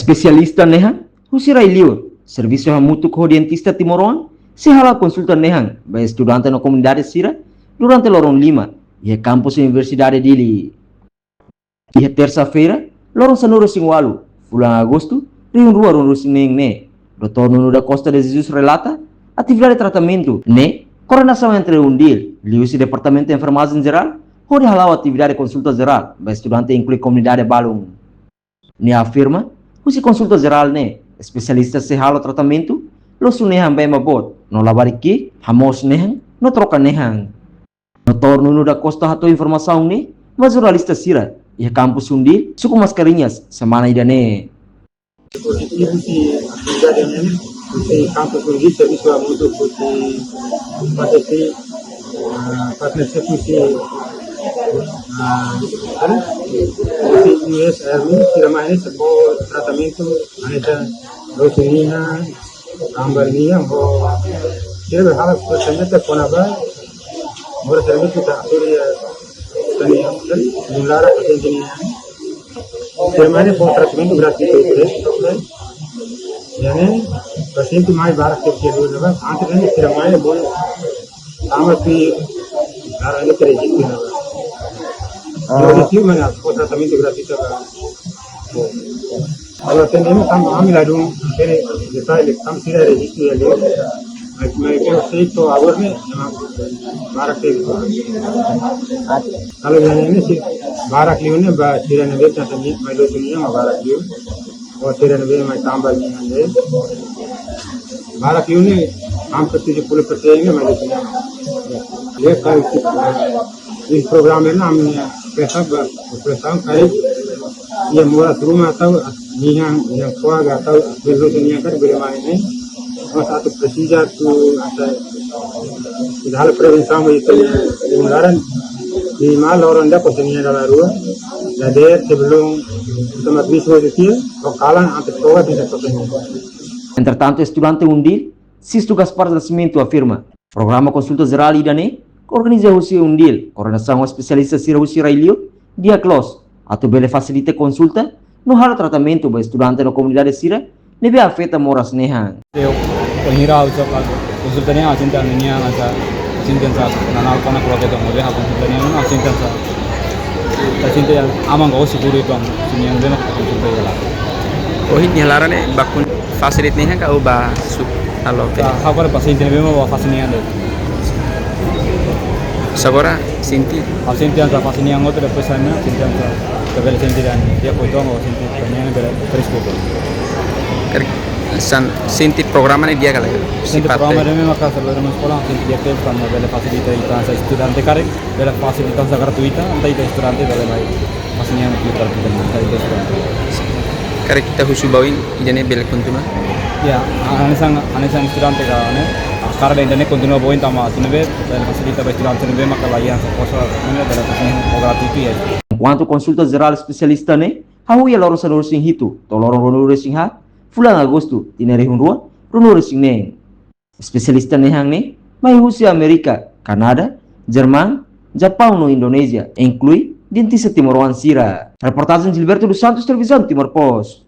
Especialista nehan, husirai liur, serviço hamutu ko dentista Timoron, se hala consulta nehan, ba estudante na comunidade sira, durante lorong 5, e campus universidade dele. E terça-feira, lorong sanuro singwalu, bulan agosto, riun rua ron rusineng ne. Dr. Nuno da Costa de Jesus relata, atividade de tratamento, ne, coordenação entre undil, liu-se departamento de enfermagem geral, onde halau atividade de consulta geral, ba estudante inclui comunidade balung. Ne afirma, usi consulta geral ne, especialista se halo tratamento, lo sunehan bem mabot, no labariki, hamos nehan, no troca nehan. Dr. Nuno da Costa hato informação ne, mas jornalista sira, e campus undil, suku mascarinhas, semana ida ne. Ikuti atividade ini, di kampus Undil serviço amutu kuti pateti partnership kuti US Army sirama ini sebuah tratamento aneta routininya ambarnya bo dia berharap ternyata konaba mora serviço kita asuria tani mulara patentinnya sirama ini bo tratamento gratuito यानी paciente mais barato que do leva antes ele tira mais bom ama que cara ele acredita na eu mana o tratamento gratuito agora temos kami ladung ele detalhe kami sira registro ele mas eu sei to agora ne barato kalau ini sih barato ini bah sira ne beta tadi mai do dunia barato और तेरे नबी में तांबा नहीं है बारह क्यों नहीं हम करते जो पूरे करते हैं मैं ये कल इस प्रोग्राम में ना हमने पैसा करे ये मोरा शुरू में आता यहाँ खोआ गया बिल्लो दुनिया कर बिलवाने नहीं और साथ प्रोसीजर तो आता इधर प्रेवेंशन में ये उदाहरण बीमार और अंडा पसंद डाला रुआ Nader sebelum otomatis wajib o kalan ante toga tidak terpenuhi. Entretanto, estudante undil, Sisto Gaspar Nascimento afirma, programa consulta geral idane, organiza husi undil, coordenação especialista sira husi railio, dia close, atau bele facilite consulta, no halo tratamento ba estudante no comunidade sira, nebe afeta moras nehan. Eu pengira usap consulta ne acinta niya asa acinta sa nanal kana ko keto mo ha consulta ne na acinta sa paciente yang amang gak usah buru itu am sini yang benar consulta ya lah. Oh ini halaran bakun facilit nih kan kau bah sup halo. Kabar paciente memang bawa fasilitas ada. Sabora sinti. Paciente yang fasilitas yang otro después sana, paciente yang tabel paciente dan dia koito mau paciente kanya bela fresco. San sinti programnya dia kalau. Sinti programnya memang maka sebelum sekolah sinti dia ke sama bela fasilitas itu asa studente kare bela fasilitas gratuita antai itu studente bela mai pastinya kita kita antai itu studente. Kare kita khusus bawin ijane bela kontinu. Ya, anesan studente kane karena internet kontinu bawin tama sinebe bela fasilitas bela studente sinebe maka layan sekolah ini bela fasilitas gratuito ya. Enquanto consulta geral especialista ne, hau ya lorong sanur sing hitu, to lorong ronur sing ha, bulan agosto, tinere hunrua, ronur sing ne. Especialista ne hang ne, mai husi Amerika, Kanada, Jerman, Japão no Indonesia, inclui dentista Timoruan sira. Reportagem de Gilberto dos Santos, televisão Timor Post.